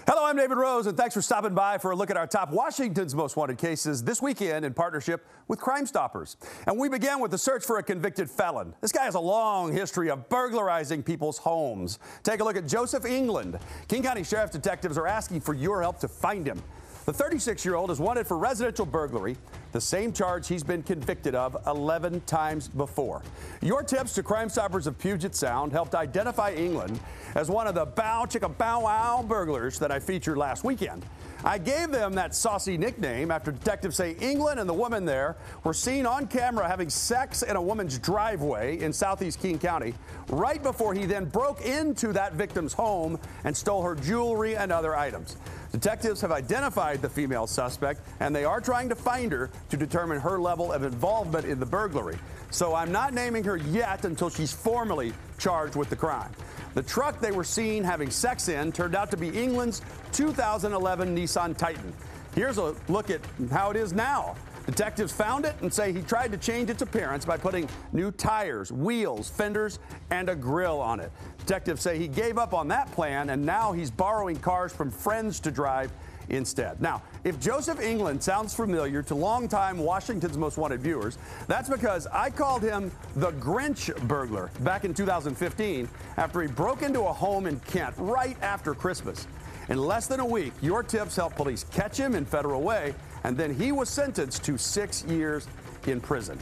Hello, I'm David Rose, and thanks for stopping by for a look at our top Washington's most wanted cases this weekend in partnership with Crime Stoppers. And we began with the search for a convicted felon. This guy has a long history of burglarizing people's homes. Take a look at Joseph England. King County Sheriff's detectives are asking for your help to find him. The 36-year-old is wanted for residential burglary, the same charge he's been convicted of 11 times before. Your tips to Crime Stoppers of Puget Sound helped identify England as one of the bow chicka bow wow burglars that I featured last weekend. I gave them that saucy nickname after detectives say England and the woman there were seen on camera having sex in a woman's driveway in southeast King County right before he then broke into that victim's home and stole her jewelry and other items. Detectives have identified the female suspect, and they are trying to find her to determine her level of involvement in the burglary. So I'm not naming her yet until she's formally charged with the crime. The truck they were seen having sex in turned out to be England's 2011 Nissan Titan. Here's a look at how it is now. Detectives found it and say he tried to change its appearance by putting new tires, wheels, fenders, and a grill on it. Detectives say he gave up on that plan, and now he's borrowing cars from friends to drive instead. Now, if Joseph England sounds familiar to longtime Washington's Most Wanted viewers, that's because I called him the Grinch Burglar back in 2015 after he broke into a home in Kent right after Christmas. In less than a week, your tips helped police catch him in Federal Way, and then he was sentenced to 6 years in prison.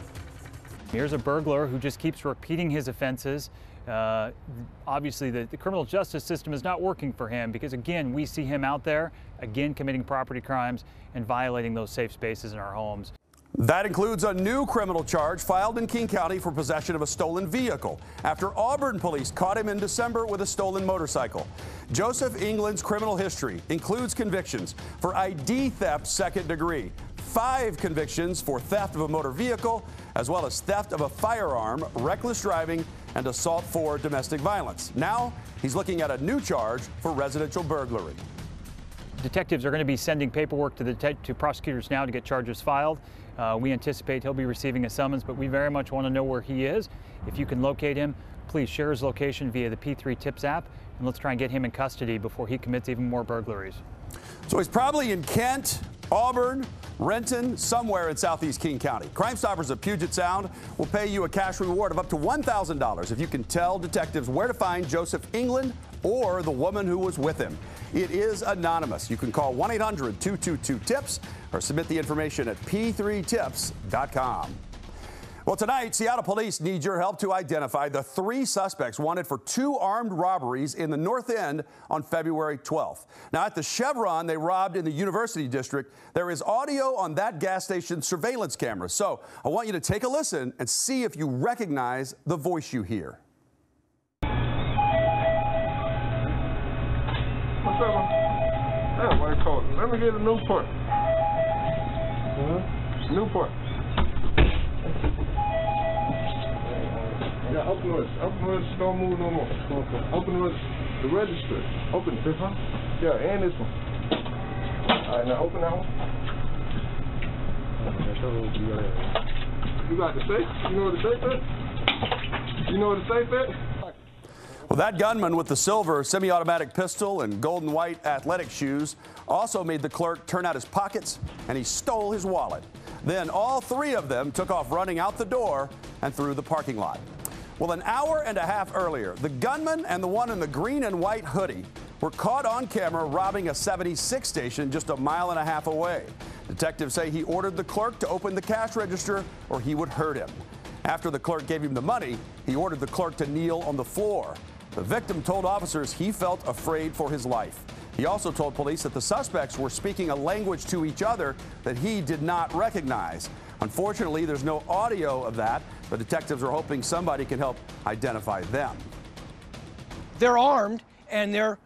Here's a burglar who just keeps repeating his offenses. Obviously, the criminal justice system is not working for him because, again, we see him out there, again, committing property crimes and violating those safe spaces in our homes. That includes a new criminal charge filed in King County for possession of a stolen vehicle after Auburn police caught him in December with a stolen motorcycle. Joseph England's criminal history includes convictions for ID theft second degree, 5 convictions for theft of a motor vehicle, as well as theft of a firearm, reckless driving, and assault for domestic violence. Now he's looking at a new charge for residential burglary. Detectives are going to be sending paperwork to prosecutors now to get charges filed. We anticipate he'll be receiving a summons, but we very much want to know where he is. If you can locate him, please share his location via the P3 Tips app, and let's try and get him in custody before he commits even more burglaries. So he's probably in Kent, Auburn, Renton, somewhere in southeast King County. Crime Stoppers of Puget Sound will pay you a cash reward of up to $1,000 if you can tell detectives where to find Joseph England or the woman who was with him. It is anonymous. You can call 1-800-222-TIPS or submit the information at p3tips.com. Well, tonight, Seattle police need your help to identify the 3 suspects wanted for 2 armed robberies in the North End on February 12th. Now, at the Chevron they robbed in the University District, there is audio on that gas station surveillance camera. So I want you to take a listen and see if you recognize the voice you hear. What's up, man? That's what I called. Let me get a Newport. Newport. Yeah, open the register. Open the register. Don't move no more. Okay. Open the register. The register. Open this one. Yeah, and this one. All right, now open that one. You got the safe? You know where the safe at? You know where the safe at? Well, that gunman with the silver semi-automatic pistol and golden white athletic shoes also made the clerk turn out his pockets, and he stole his wallet. Then all 3 of them took off running out the door and through the parking lot. Well, an hour and a half earlier, the gunman and the one in the green and white hoodie were caught on camera robbing a 76 station just a mile and a half away. Detectives say he ordered the clerk to open the cash register or he would hurt him. After the clerk gave him the money, he ordered the clerk to kneel on the floor. The victim told officers he felt afraid for his life. He also told police that the suspects were speaking a language to each other that he did not recognize. Unfortunately, there's no audio of that, but detectives are hoping somebody can help identify them. They're armed and they're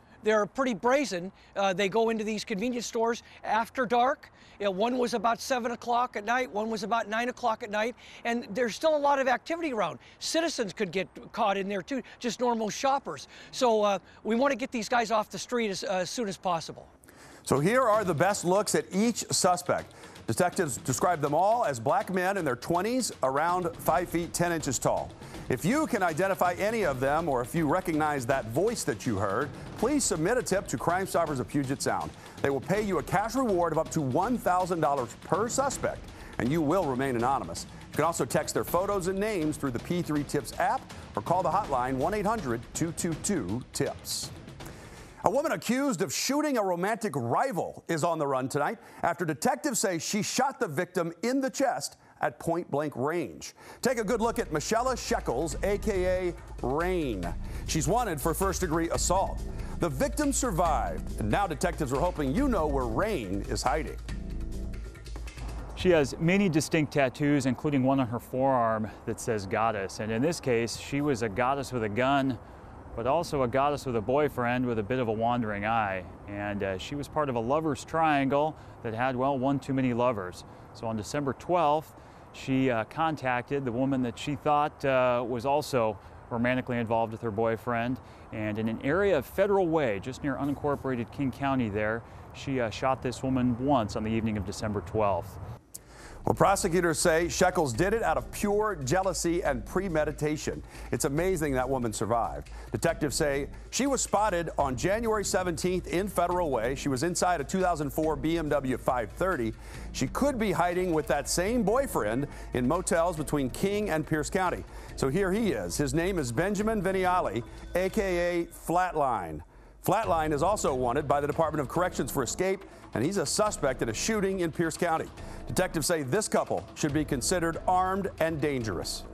pretty brazen. They go into these convenience stores after dark. You know, one was about 7 o'clock at night, one was about 9 o'clock at night, and there's still a lot of activity around. Citizens could get caught in there too, just normal shoppers. So we want to get these guys off the street as soon as possible. So here are the best looks at each suspect. Detectives describe them all as black men in their 20s, around 5 feet 10 inches tall. If you can identify any of them, or if you recognize that voice that you heard, please submit a tip to Crime Stoppers of Puget Sound. They will pay you a cash reward of up to $1,000 per suspect, and you will remain anonymous. You can also text their photos and names through the P3 Tips app or call the hotline 1-800-222-TIPS. A woman accused of shooting a romantic rival is on the run tonight after detectives say she shot the victim in the chest at point-blank range. Take a good look at Machela Sheckles A.K.A Rain. She's wanted for first-degree assault. The victim survived, and now detectives are hoping you know where Rain is hiding. She has many distinct tattoos, including one on her forearm that says goddess. And in this case, she was a goddess with a gun, but also a goddess with a boyfriend with a bit of a wandering eye. And she was part of a lover's triangle that had, well, one too many lovers. So on December 12th, she contacted the woman that she thought was also romantically involved with her boyfriend. And in an area of Federal Way, just near unincorporated King County there, she shot this woman once on the evening of December 12th. Well, prosecutors say Sheckles did it out of pure jealousy and premeditation. It's amazing that woman survived. Detectives say she was spotted on January 17th in Federal Way. She was inside a 2004 BMW 530. She could be hiding with that same boyfriend in motels between King and Pierce County. So here he is. His name is Benjamin Veniale A.K.A Flatline. Flatline is also wanted by the Department of Corrections for escape, and he's a suspect in a shooting in Pierce County. Detectives say this couple should be considered armed and dangerous.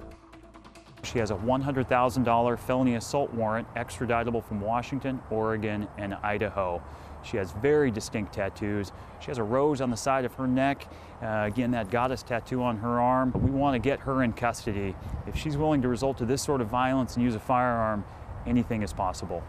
She has a $100,000 felony assault warrant extraditable from Washington, Oregon, and Idaho. She has very distinct tattoos. She has a rose on the side of her neck, again, that goddess tattoo on her arm. We want to get her in custody. If she's willing to resort to this sort of violence and use a firearm, anything is possible.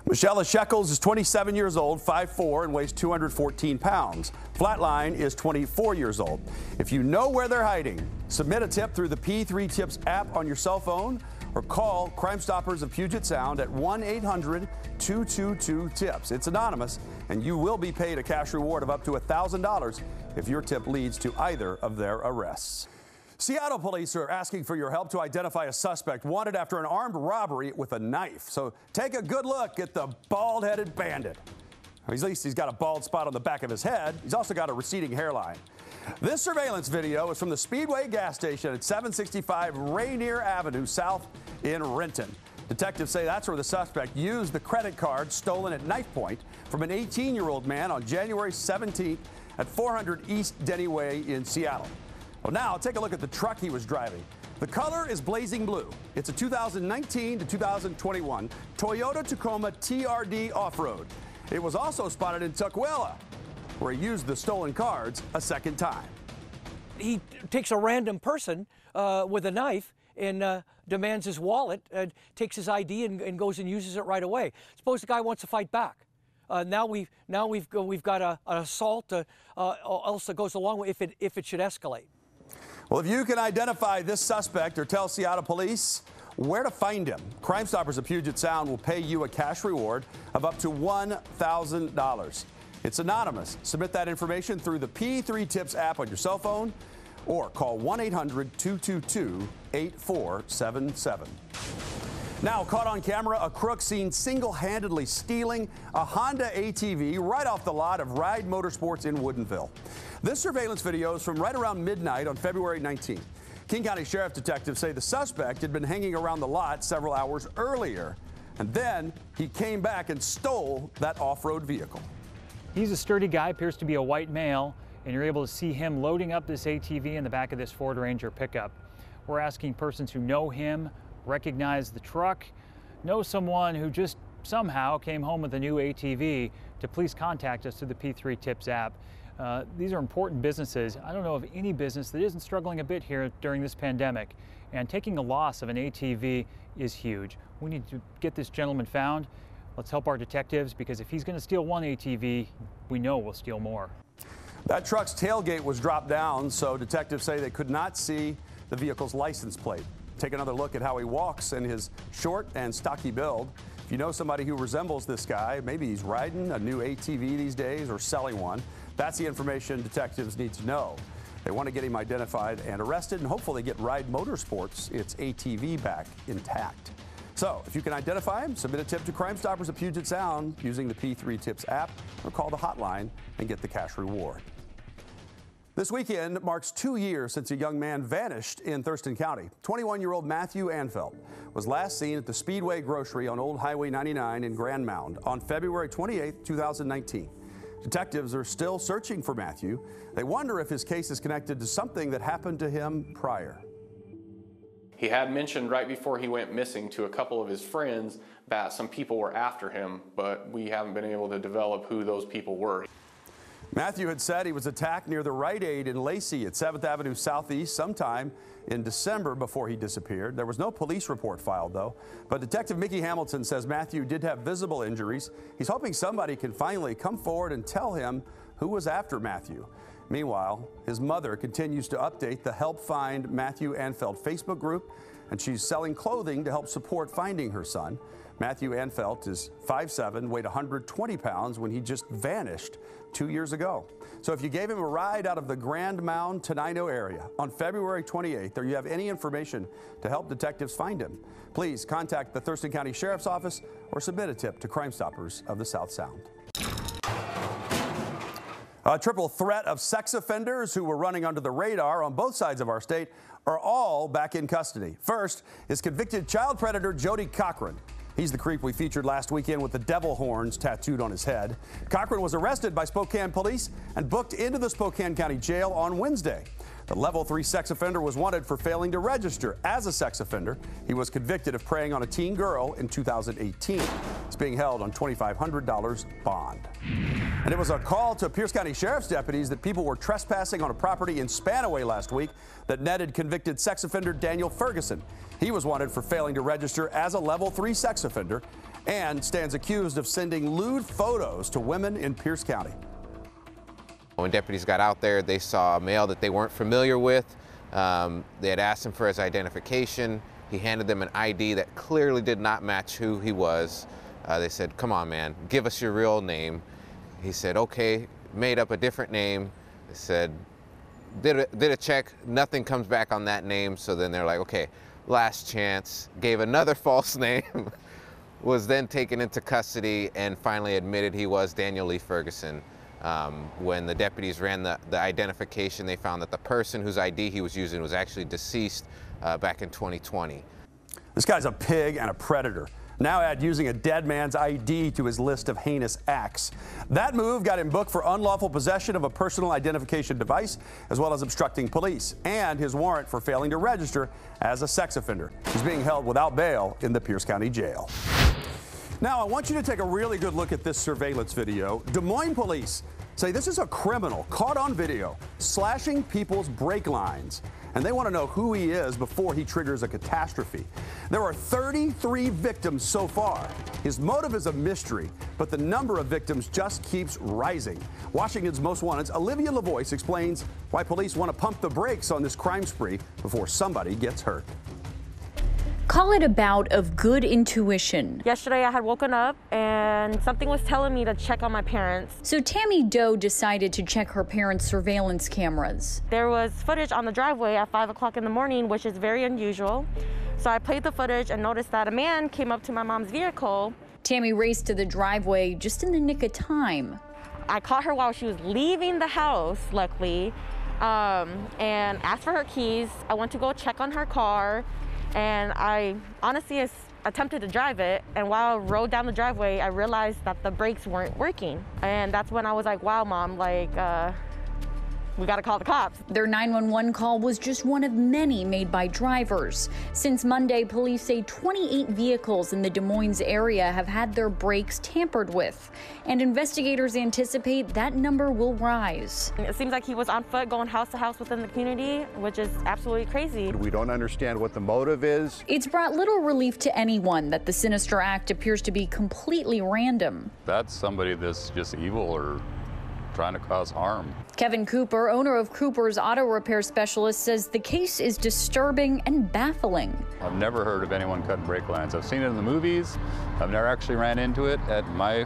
Machela Sheckles is 27 years old, 5'4", and weighs 214 pounds. Flatline is 24 years old. If you know where they're hiding, submit a tip through the P3 Tips app on your cell phone or call Crime Stoppers of Puget Sound at 1-800-222-TIPS. It's anonymous, and you will be paid a cash reward of up to $1,000 if your tip leads to either of their arrests. Seattle police are asking for your help to identify a suspect wanted after an armed robbery with a knife. So take a good look at the bald-headed bandit. At least he's got a bald spot on the back of his head. He's also got a receding hairline. This surveillance video is from the Speedway gas station at 765 Rainier Avenue South in Renton. Detectives say that's where the suspect used the credit card stolen at knife point from an 18-year-old man on January 17th at 400 East Denny Way in Seattle. Well, now take a look at the truck he was driving. The color is blazing blue. It's a 2019 to 2021 Toyota Tacoma TRD off-road. It was also spotted in Tukwila, where he used the stolen cards a second time. He takes a random person with a knife and demands his wallet, takes his ID and goes and uses it right away. Suppose the guy wants to fight back. Now we've got an assault else that goes along with if it should escalate. Well, if you can identify this suspect or tell Seattle police where to find him, Crime Stoppers of Puget Sound will pay you a cash reward of up to $1,000. It's anonymous. Submit that information through the P3 Tips app on your cell phone or call 1-800-222-8477. Now, caught on camera, a crook seen single-handedly stealing a Honda ATV right off the lot of Ride Motorsports in Woodinville. This surveillance video is from right around midnight on February 19th. King County Sheriff detectives say the suspect had been hanging around the lot several hours earlier, and then he came back and stole that off-road vehicle. He's a sturdy guy, appears to be a white male, and you're able to see him loading up this ATV in the back of this Ford Ranger pickup. We're asking persons who know him, recognize the truck, know someone who just somehow came home with a new ATV to please contact us through the P3 Tips app. These are important businesses. I don't know of any business that isn't struggling a bit here during this pandemic, and taking a loss of an ATV is huge. We need to get this gentleman found. Let's help our detectives, because if he's going to steal one ATV, we know we'll steal more. That truck's tailgate was dropped down, so detectives say they could not see the vehicle's license plate. Take another look at how he walks and his short and stocky build. If you know somebody who resembles this guy, maybe he's riding a new ATV these days or selling one, That's the information detectives need to know. They want to get him identified and arrested, and hopefully get Ride Motorsports, its ATV, back intact. So if you can identify him, submit a tip to Crime Stoppers of Puget Sound using the P3 Tips app, or call the hotline and get the cash reward. This weekend marks 2 years since a young man vanished in Thurston County. 21-year-old Matthew Anfeldt was last seen at the Speedway Grocery on Old Highway 99 in Grand Mound on February 28, 2019. Detectives are still searching for Matthew. They wonder if his case is connected to something that happened to him prior. He had mentioned right before he went missing to a couple of his friends that some people were after him, but we haven't been able to develop who those people were. Matthew had said he was attacked near the Rite Aid in Lacey at 7th Avenue Southeast sometime in December before he disappeared. There was no police report filed, though. But Detective Mickey Hamilton says Matthew did have visible injuries. He's hoping somebody can finally come forward and tell him who was after Matthew. Meanwhile, his mother continues to update the Help Find Matthew Anfeldt Facebook group, and she's selling clothing to help support finding her son. Matthew Anfeldt is 5'7", weighed 120 pounds when he just vanished 2 years ago. So if you gave him a ride out of the Grand Mound, Tenino area on February 28th, or you have any information to help detectives find him, please contact the Thurston County Sheriff's Office or submit a tip to Crime Stoppers of the South Sound. A triple threat of sex offenders who were running under the radar on both sides of our state are all back in custody. First is convicted child predator Jody Cochran. He's the creep we featured last weekend with the devil horns tattooed on his head. Cochran was arrested by Spokane police and booked into the Spokane County Jail on Wednesday. The level 3 sex offender was wanted for failing to register as a sex offender. He was convicted of preying on a teen girl in 2018. He's being held on $2,500 bond. And it was a call to Pierce County Sheriff's deputies that people were trespassing on a property in Spanaway last week that netted convicted sex offender Daniel Ferguson. He was wanted for failing to register as a level 3 sex offender and stands accused of sending lewd photos to women in Pierce County. When deputies got out there, they saw a male that they weren't familiar with. They had asked him for his identification. He handed them an ID that clearly did not match who he was. They said, "Come on, man, give us your real name." He said, "Okay," made up a different name. They said, did a check, nothing comes back on that name. So then they're like, okay, last chance. Gave another false name. Was then taken into custody and finally admitted he was Daniel Lee Ferguson. When the deputies ran the identification, they found that the person whose ID he was using was actually deceased back in 2020. This guy's a pig and a predator. Now add using a dead man's ID to his list of heinous acts. That move got him booked for unlawful possession of a personal identification device, as well as obstructing police, and his warrant for failing to register as a sex offender. He's being held without bail in the Pierce County Jail. Now, I want you to take a really good look at this surveillance video. Des Moines police say this is a criminal caught on video slashing people's brake lines, and they want to know who he is before he triggers a catastrophe. There are 33 victims so far. His motive is a mystery, but the number of victims just keeps rising. Washington's Most Wanted's Olivia LaVoice explains why police want to pump the brakes on this crime spree before somebody gets hurt. Call it a bout of good intuition. Yesterday I had woken up and something was telling me to check on my parents. So Tammy Doe decided to check her parents' surveillance cameras. There was footage on the driveway at 5 o'clock in the morning, which is very unusual. So I played the footage and noticed that a man came up to my mom's vehicle. Tammy raced to the driveway just in the nick of time. I caught her while she was leaving the house, luckily, and asked for her keys. I went to go check on her car. And I honestly attempted to drive it, and while I rode down the driveway, I realized that the brakes weren't working. And that's when I was like, wow, Mom, like, we gotta call the cops. Their 911 call was just one of many made by drivers. Since Monday, police say 28 vehicles in the Des Moines area have had their brakes tampered with, and investigators anticipate that number will rise. It seems like he was on foot going house to house within the community, which is absolutely crazy. We don't understand what the motive is. It's brought little relief to anyone that the sinister act appears to be completely random. That's somebody that's just evil or trying to cause harm. Kevin Cooper, owner of Cooper's Auto Repair Specialist, says the case is disturbing and baffling. I've never heard of anyone cutting brake lines. I've seen it in the movies. I've never actually ran into it at my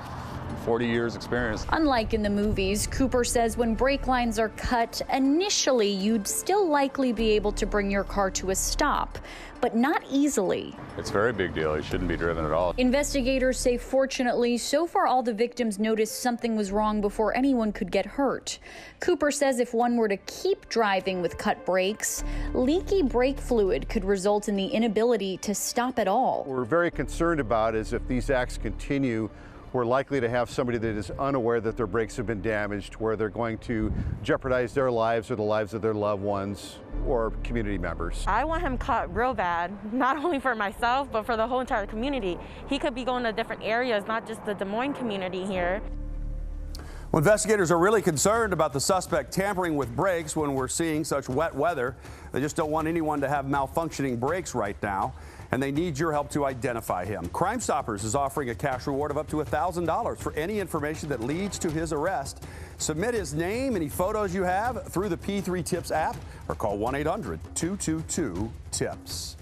40 years experience. Unlike in the movies, Cooper says when brake lines are cut, initially you'd still likely be able to bring your car to a stop, but not easily. It's a very big deal. It shouldn't be driven at all. Investigators say fortunately, so far all the victims noticed something was wrong before anyone could get hurt. Cooper says if one were to keep driving with cut brakes, leaky brake fluid could result in the inability to stop at all. What we're very concerned about is if these acts continue, we're likely to have somebody that is unaware that their brakes have been damaged, where they're going to jeopardize their lives or the lives of their loved ones or community members. I want him caught real bad, not only for myself, but for the whole entire community. He could be going to different areas, not just the Des Moines community here. Well, investigators are really concerned about the suspect tampering with brakes when we're seeing such wet weather. They just don't want anyone to have malfunctioning brakes right now, and they need your help to identify him. Crime Stoppers is offering a cash reward of up to $1,000 for any information that leads to his arrest. Submit his name, any photos you have, through the P3 Tips app or call 1-800-222-TIPS.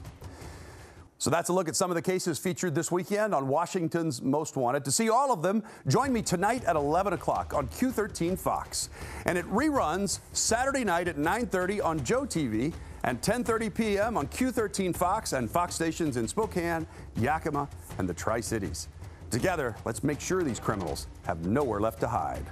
So that's a look at some of the cases featured this weekend on Washington's Most Wanted. To see all of them, join me tonight at 11 o'clock on Q13 Fox. And it reruns Saturday night at 9:30 on Joe TV and 10:30 p.m. on Q13 Fox and Fox stations in Spokane, Yakima, and the Tri-Cities. Together, let's make sure these criminals have nowhere left to hide.